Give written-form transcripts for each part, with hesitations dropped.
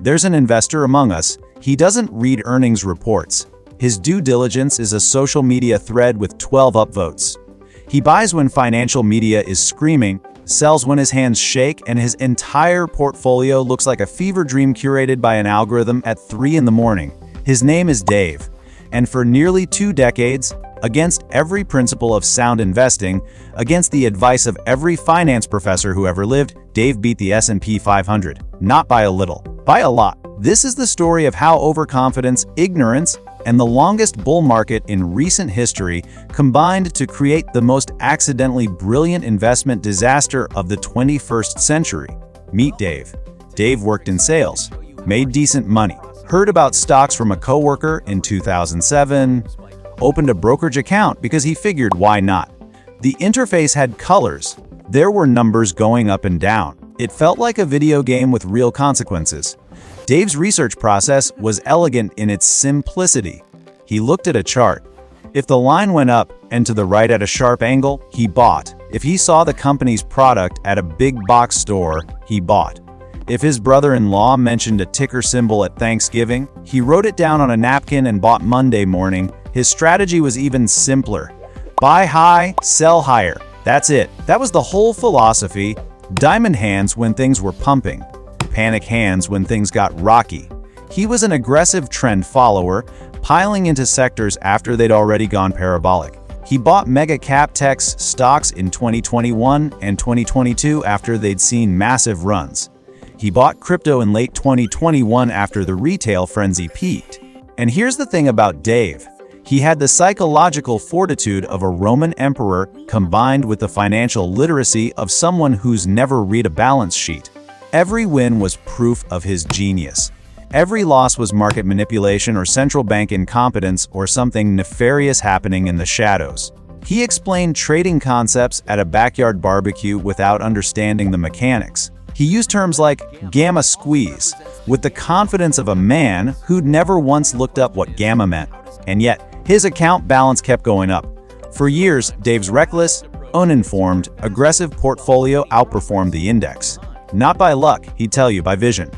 There's an investor among us. He doesn't read earnings reports. His due diligence is a social media thread with 12 upvotes. He buys when financial media is screaming, sells when his hands shake, and his entire portfolio looks like a fever dream curated by an algorithm at 3 in the morning. His name is Dave. And for nearly 2 decades, against every principle of sound investing, against the advice of every finance professor who ever lived, Dave beat the S&P 500. Not by a little, by a lot. This is the story of how overconfidence, ignorance, and the longest bull market in recent history combined to create the most accidentally brilliant investment disaster of the 21st century. Meet Dave. Dave worked in sales, made decent money, heard about stocks from a coworker in 2007, opened a brokerage account because he figured why not. The interface had colors. There were numbers going up and down. It felt like a video game with real consequences. Dave's research process was elegant in its simplicity. He looked at a chart. If the line went up and to the right at a sharp angle, he bought. If he saw the company's product at a big box store, he bought. If his brother-in-law mentioned a ticker symbol at Thanksgiving, he wrote it down on a napkin and bought Monday morning. His strategy was even simpler. Buy high, sell higher. That's it. That was the whole philosophy. Diamond hands when things were pumping. Panic hands when things got rocky. He was an aggressive trend follower, piling into sectors after they'd already gone parabolic. He bought mega cap tech stocks in 2021 and 2022 after they'd seen massive runs. He bought crypto in late 2021 after the retail frenzy peaked. And here's the thing about Dave. He had the psychological fortitude of a Roman emperor combined with the financial literacy of someone who's never read a balance sheet. Every win was proof of his genius. Every loss was market manipulation or central bank incompetence or something nefarious happening in the shadows. He explained trading concepts at a backyard barbecue without understanding the mechanics. He used terms like gamma squeeze with the confidence of a man who'd never once looked up what gamma meant. And yet, his account balance kept going up. For years, Dave's reckless, uninformed, aggressive portfolio outperformed the index. Not by luck, he'd tell you, by vision.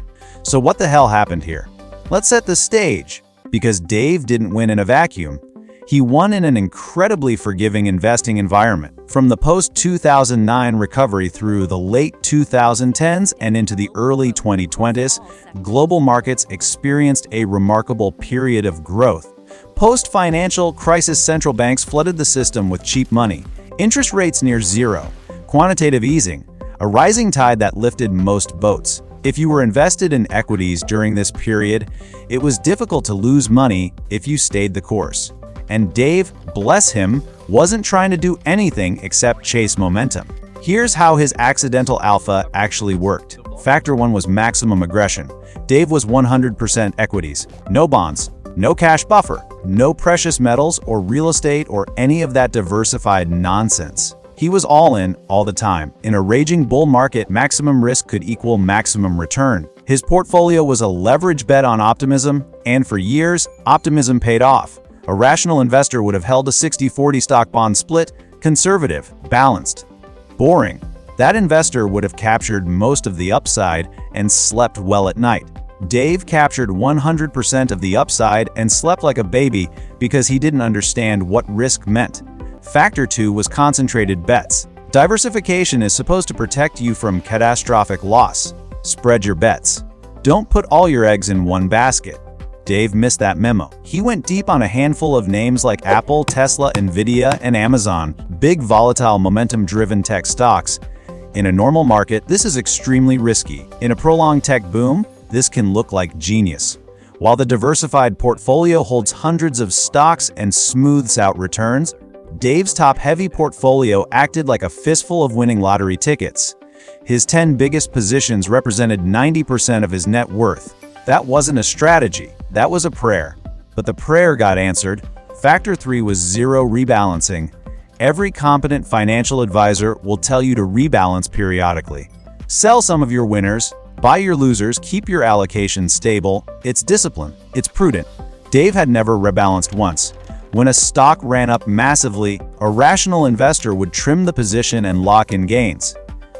So what the hell happened here? Let's set the stage. Because Dave didn't win in a vacuum. He won in an incredibly forgiving investing environment. From the post-2009 recovery through the late 2010s and into the early 2020s, global markets experienced a remarkable period of growth. Post-financial crisis, central banks flooded the system with cheap money, interest rates near zero, quantitative easing, a rising tide that lifted most boats. If you were invested in equities during this period, it was difficult to lose money if you stayed the course. And Dave, bless him, wasn't trying to do anything except chase momentum. Here's how his accidental alpha actually worked. Factor 1 was maximum aggression. Dave was 100% equities, no bonds, no cash buffer, no precious metals or real estate or any of that diversified nonsense. He was all in, all the time. In a raging bull market, maximum risk could equal maximum return. His portfolio was a leverage bet on optimism, and for years, optimism paid off. A rational investor would have held a 60-40 stock-bond split, conservative, balanced. Boring. That investor would have captured most of the upside and slept well at night. Dave captured 100% of the upside and slept like a baby because he didn't understand what risk meant. Factor 2 was concentrated bets. Diversification is supposed to protect you from catastrophic loss. Spread your bets. Don't put all your eggs in one basket. Dave missed that memo. He went deep on a handful of names like Apple, Tesla, Nvidia, and Amazon, big volatile momentum-driven tech stocks. In a normal market, this is extremely risky. In a prolonged tech boom, this can look like genius. While the diversified portfolio holds hundreds of stocks and smooths out returns, Dave's top-heavy portfolio acted like a fistful of winning lottery tickets. His 10 biggest positions represented 90% of his net worth. That wasn't a strategy, that was a prayer. But the prayer got answered. Factor 3 was zero rebalancing. Every competent financial advisor will tell you to rebalance periodically. Sell some of your winners, buy your losers, keep your allocation stable. It's discipline, it's prudent. Dave had never rebalanced once. When a stock ran up massively, a rational investor would trim the position and lock in gains.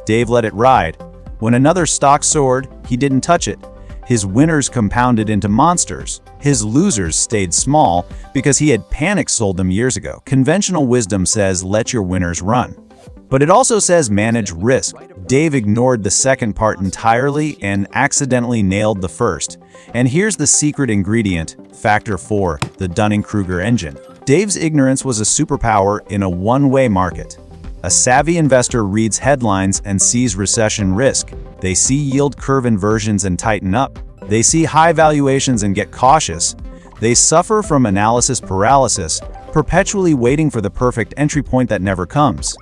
Dave let it ride. When another stock soared, he didn't touch it. His winners compounded into monsters. His losers stayed small because he had panic sold them years ago. Conventional wisdom says let your winners run. But it also says manage risk. Dave ignored the second part entirely and accidentally nailed the first. And here's the secret ingredient, factor 4, the Dunning-Kruger engine. Dave's ignorance was a superpower in a one-way market. A savvy investor reads headlines and sees recession risk. They see yield curve inversions and tighten up. They see high valuations and get cautious. They suffer from analysis paralysis, perpetually waiting for the perfect entry point that never comes.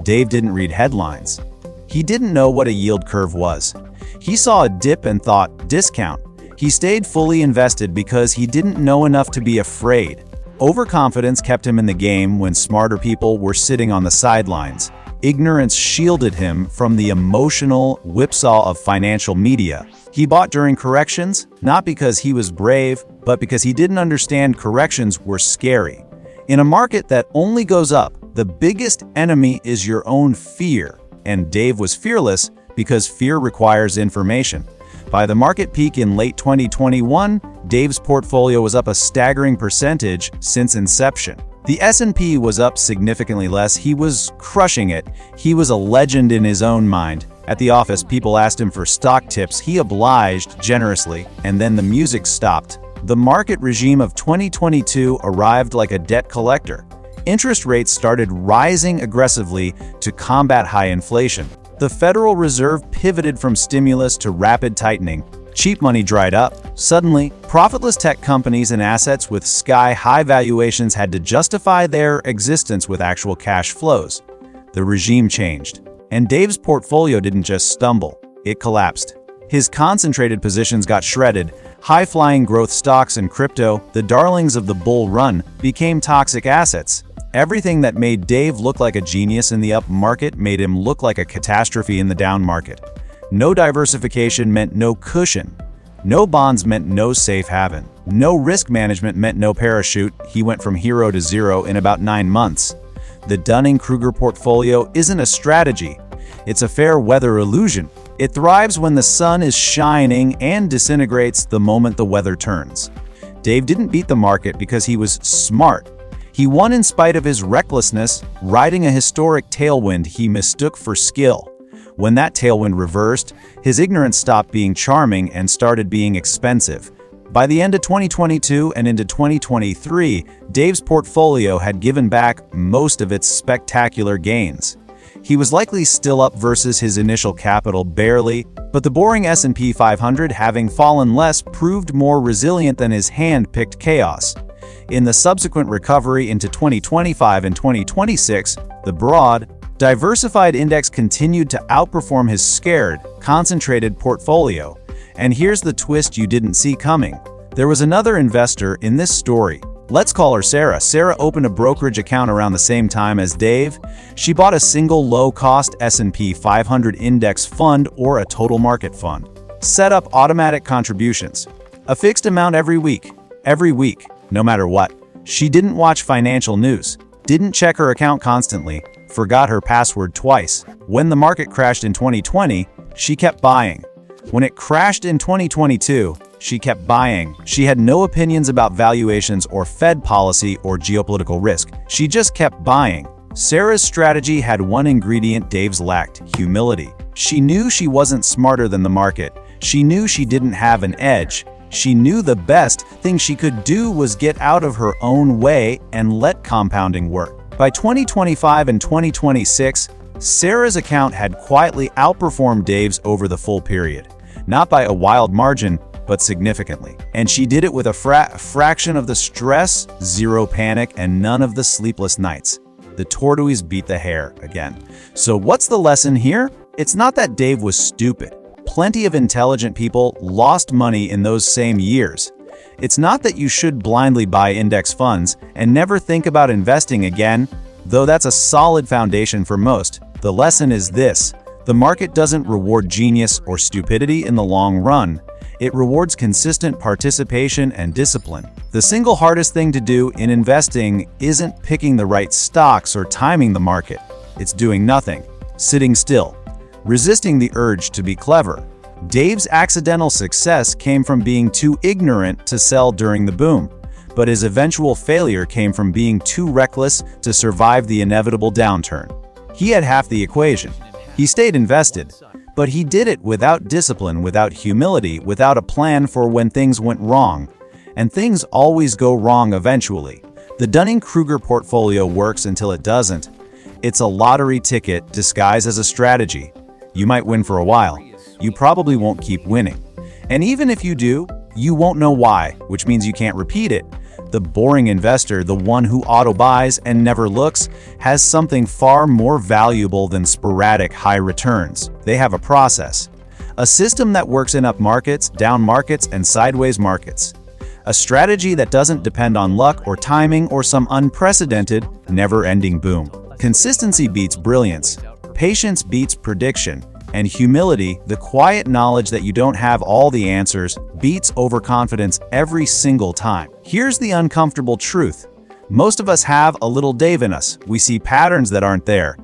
Dave didn't read headlines. He didn't know what a yield curve was. He saw a dip and thought, discount. He stayed fully invested because he didn't know enough to be afraid. Overconfidence kept him in the game when smarter people were sitting on the sidelines. Ignorance shielded him from the emotional whipsaw of financial media. He bought during corrections, not because he was brave, but because he didn't understand corrections were scary. In a market that only goes up, the biggest enemy is your own fear. And Dave was fearless because fear requires information. By the market peak in late 2021, Dave's portfolio was up a staggering percentage since inception. The S&P was up significantly less. He was crushing it. He was a legend in his own mind. At the office, people asked him for stock tips. He obliged generously, and then the music stopped. The market regime of 2022 arrived like a debt collector. Interest rates started rising aggressively to combat high inflation. The Federal Reserve pivoted from stimulus to rapid tightening. Cheap money dried up. Suddenly, profitless tech companies and assets with sky-high valuations had to justify their existence with actual cash flows. The regime changed. And Dave's portfolio didn't just stumble, it collapsed. His concentrated positions got shredded. High-flying growth stocks and crypto, the darlings of the bull run, became toxic assets. Everything that made Dave look like a genius in the up market made him look like a catastrophe in the down market. No diversification meant no cushion. No bonds meant no safe haven. No risk management meant no parachute. He went from hero to zero in about 9 months. The Dunning-Kruger Portfolio isn't a strategy. It's a fair weather illusion. It thrives when the sun is shining and disintegrates the moment the weather turns. Dave didn't beat the market because he was smart. He won in spite of his recklessness, riding a historic tailwind he mistook for skill. When that tailwind reversed, his ignorance stopped being charming and started being expensive. By the end of 2022 and into 2023, Dave's portfolio had given back most of its spectacular gains. He was likely still up versus his initial capital barely, but the boring S&P 500, having fallen less, proved more resilient than his hand-picked chaos. In the subsequent recovery into 2025 and 2026, the broad, diversified index continued to outperform his scared, concentrated portfolio. And here's the twist you didn't see coming. There was another investor in this story. Let's call her Sarah. Sarah opened a brokerage account around the same time as Dave. She bought a single low-cost S&P 500 index fund or a total market fund. Set up automatic contributions. A fixed amount every week, no matter what. She didn't watch financial news, didn't check her account constantly, forgot her password twice. When the market crashed in 2020, she kept buying. When it crashed in 2022, she kept buying. She had no opinions about valuations or Fed policy or geopolitical risk. She just kept buying. Sarah's strategy had one ingredient Dave's lacked: humility. She knew she wasn't smarter than the market. She knew she didn't have an edge. She knew the best thing she could do was get out of her own way and let compounding work. By 2025 and 2026, Sarah's account had quietly outperformed Dave's over the full period. Not by a wild margin, but significantly. And she did it with a fraction of the stress, zero panic, and none of the sleepless nights. The tortoise beat the hare again. So what's the lesson here? It's not that Dave was stupid. Plenty of intelligent people lost money in those same years. It's not that you should blindly buy index funds and never think about investing again, though that's a solid foundation for most. The lesson is this: the market doesn't reward genius or stupidity in the long run. It rewards consistent participation and discipline. The single hardest thing to do in investing isn't picking the right stocks or timing the market. It's doing nothing, sitting still, resisting the urge to be clever, Dave's accidental success came from being too ignorant to sell during the boom, but his eventual failure came from being too reckless to survive the inevitable downturn. He had half the equation. He stayed invested, but he did it without discipline, without humility, without a plan for when things went wrong. And things always go wrong eventually. The Dunning-Kruger Portfolio works until it doesn't. It's a lottery ticket disguised as a strategy. You might win for a while. You probably won't keep winning. And even if you do, you won't know why, which means you can't repeat it. The boring investor, the one who auto-buys and never looks, has something far more valuable than sporadic high returns. They have a process. A system that works in up markets, down markets, and sideways markets. A strategy that doesn't depend on luck or timing or some unprecedented, never-ending boom. Consistency beats brilliance. Patience beats prediction. And humility, the quiet knowledge that you don't have all the answers, beats overconfidence every single time. Here's the uncomfortable truth. Most of us have a little Dave in us. We see patterns that aren't there.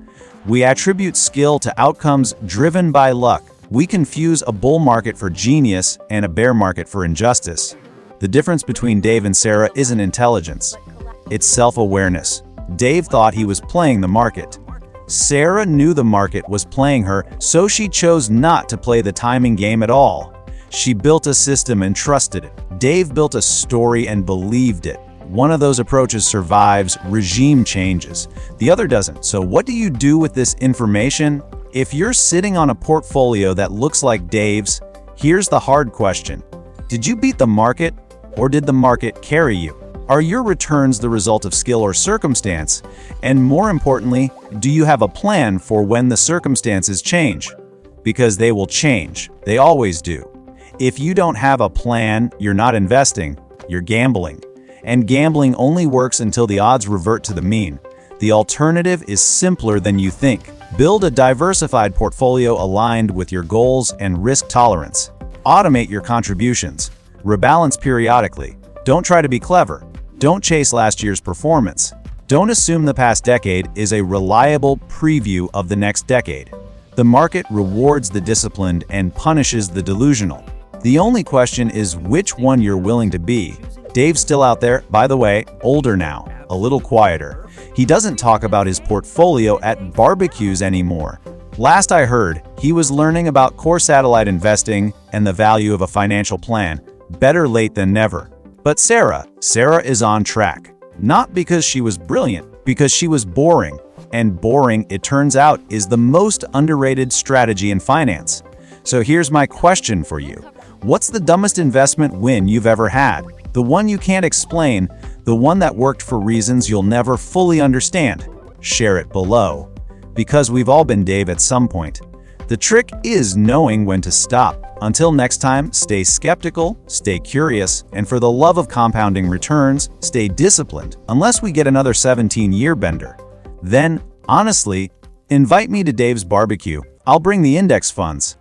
We attribute skill to outcomes driven by luck. We confuse a bull market for genius and a bear market for injustice. The difference between Dave and Sarah isn't intelligence. It's self-awareness. Dave thought he was playing the market. Sarah knew the market was playing her, so she chose not to play the timing game at all. She built a system and trusted it. Dave built a story and believed it. One of those approaches survives, regime changes. The other doesn't. So what do you do with this information? If you're sitting on a portfolio that looks like Dave's, here's the hard question. Did you beat the market, or did the market carry you? Are your returns the result of skill or circumstance? And more importantly, do you have a plan for when the circumstances change? Because they will change. They always do. If you don't have a plan, you're not investing, you're gambling. And gambling only works until the odds revert to the mean. The alternative is simpler than you think. Build a diversified portfolio aligned with your goals and risk tolerance. Automate your contributions. Rebalance periodically. Don't try to be clever. Don't chase last year's performance. Don't assume the past decade is a reliable preview of the next decade. The market rewards the disciplined and punishes the delusional. The only question is which one you're willing to be. Dave's still out there, by the way, older now, a little quieter. He doesn't talk about his portfolio at barbecues anymore. Last I heard, he was learning about core satellite investing and the value of a financial plan. Better late than never. But Sarah is on track. Not because she was brilliant, because she was boring. And boring, it turns out, is the most underrated strategy in finance. So here's my question for you. What's the dumbest investment win you've ever had? The one you can't explain, the one that worked for reasons you'll never fully understand. Share it below. Because we've all been Dave at some point. The trick is knowing when to stop. Until next time, stay skeptical, stay curious, and for the love of compounding returns, stay disciplined, unless we get another 17-year bender. Then, honestly, invite me to Dave's barbecue. I'll bring the index funds.